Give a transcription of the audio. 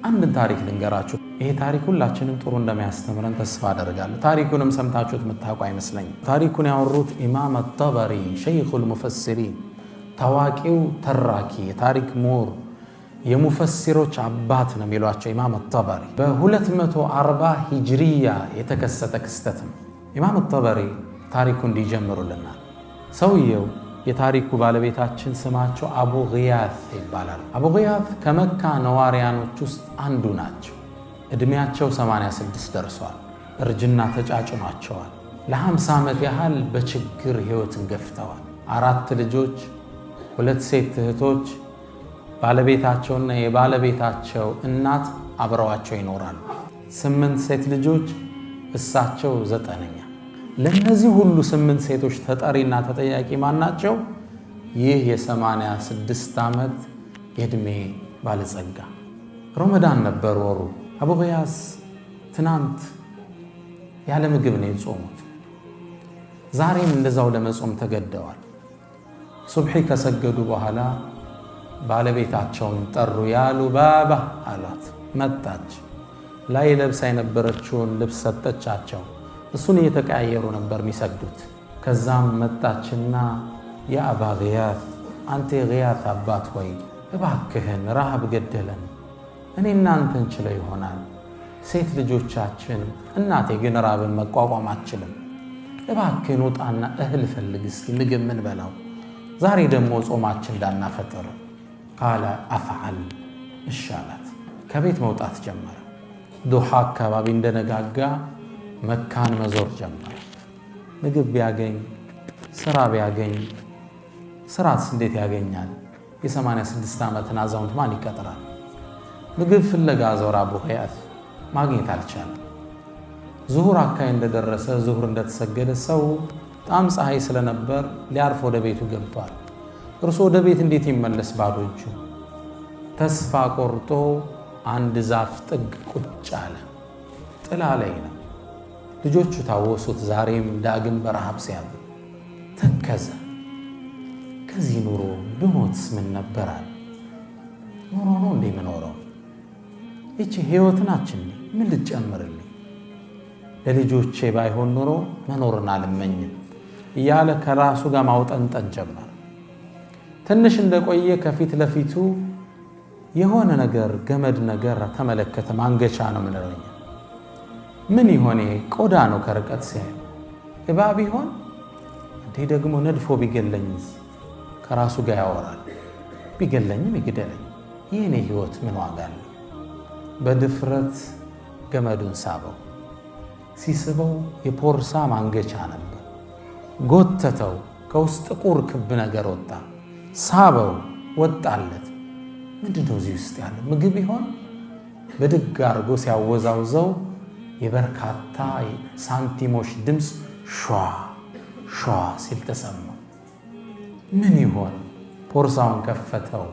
አንድ ታሪክ ልንገራችሁ። ይሄ ታሪክ ሁላችንም ጥሩ እንደሚያስተምረን ተስፋ አደርጋለሁ። ታሪኩንም ሰምታችሁት የምታውቁ አይመስለኝም። ታሪኩን ያወሩት ኢማም አጠበሪ ሸይኹል ሙፈሲሪን፣ ታዋቂው ተራኪ የታሪክ ምሁር የሙፈሲሮች አባት ነው የሚሏቸው ኢማም አጠበሪ። በ240 ሂጅሪያ የተከሰተ ክስተት ነው። ኢማም አጠበሪ ታሪኩ እንዲጀምሩልናል። ሰውየው የታሪኩ ባለቤታችን ስማቸው አቡ ጊያት ይባላል። አቡ ጊያት ከመካ ነዋሪያኖች ውስጥ አንዱ ናቸው። እድሜያቸው 86 ደርሷል። እርጅና ተጫጭኗቸዋል። ለ50 ዓመት ያህል በችግር ህይወትን ገፍተዋል። 4 ልጆች፣ 2 ሴት እህቶች፣ ባለቤታቸውና የባለቤታቸው እናት አብረዋቸው ይኖራሉ። 8 ሴት ልጆች፣ እሳቸው 9ኛ። ለነዚህ ሁሉ 8 ሴቶች ተጠሪና ተጠያቂ ማናቸው? ይህ የ86 ዓመት የእድሜ ባለጸጋ። ረመዳን ነበር ወሩ። አቡ ጊያስ ትናንት ያለ ምግብ ነው የጾሙት። ዛሬም እንደዛው ለመጾም ተገደዋል። ሱብሒ ከሰገዱ በኋላ ባለቤታቸውን ጠሩ። ያሉ ባባ አሏት። መጣች። ላይ ለብሳ የነበረችውን ልብስ ሰጠቻቸው። እሱን እየተቀያየሩ ነበር የሚሰግዱት። ከዛም መጣችና የአባ ጊያት፣ አንተ የጊያት አባት ሆይ እባክህን ረሃብ ገደለን፣ እኔ እናንተን ችለው ይሆናል፣ ሴት ልጆቻችን፣ እናቴ ግን ራብን መቋቋም አትችልም። እባክህን ውጣና እህል ፈልግ እስኪ ምግብ ምን በላው፣ ዛሬ ደግሞ ጾማችን እንዳናፈጥር። ቃለ አፍዓል፣ እሺ አላት። ከቤት መውጣት ጀመረ። ዱሓ አካባቢ እንደነጋጋ መካን መዞር ጀመረ። ምግብ ቢያገኝ፣ ስራ ቢያገኝ፣ ስራስ እንዴት ያገኛል? የ86 ዓመትን አዛውንት ማን ይቀጥራል? ምግብ ፍለጋ ዞር። አቡ ጊያት ማግኘት አልቻለም። ዙሁር አካባቢ እንደደረሰ ዙሁር እንደተሰገደ ሰው በጣም ፀሐይ ስለነበር ሊያርፍ ወደ ቤቱ ገብቷል። እርሱ ወደ ቤት እንዴት ይመለስ ባዶ እጁ? ተስፋ ቆርጦ አንድ ዛፍ ጥግ ቁጭ አለ። ጥላ ላይ ነው። ልጆቹ ታወሱት። ዛሬም ዳግም በረሃብ ሲያሉ ተከዘ። ከዚህ ኑሮ ብሞትስ ምን ነበራል? ኑሮ ነው እንዴ የምኖረው? ይቺ ህይወት ናችን ምን ልጨምርልኝ? ለልጆቼ ባይሆን ኑሮ መኖርን አልመኝም እያለ ከራሱ ጋር ማውጠንጠን ጀመረ። ትንሽ እንደቆየ ከፊት ለፊቱ የሆነ ነገር ገመድ ነገር ተመለከተ። ማንገቻ ነው ምንለኝ። ምን ይሆን? ቆዳ ነው። ከርቀት ሲያይ እባብ ይሆን እንዴ? ደግሞ ነድፎ ቢገለኝስ? ከራሱ ጋር ያወራል። ቢገለኝም ይግደለኝ፣ የኔ ህይወት ምን ዋጋ አለው? በድፍረት ገመዱን ሳበው። ሲስበው የፖርሳ ማንገቻ ነበር። ጎተተው። ከውስጥ ጥቁር ክብ ነገር ወጣ። ሳበው፣ ወጣለት። ምንድነው እዚህ ውስጥ ያለው? ምግብ ይሆን? በድግ አድርጎ ሲያወዛውዘው የበርካታ ሳንቲሞች ድምፅ ሿ ሿ ሲል ተሰማ። ምን ይሆን? ፖርሳውን ከፈተው።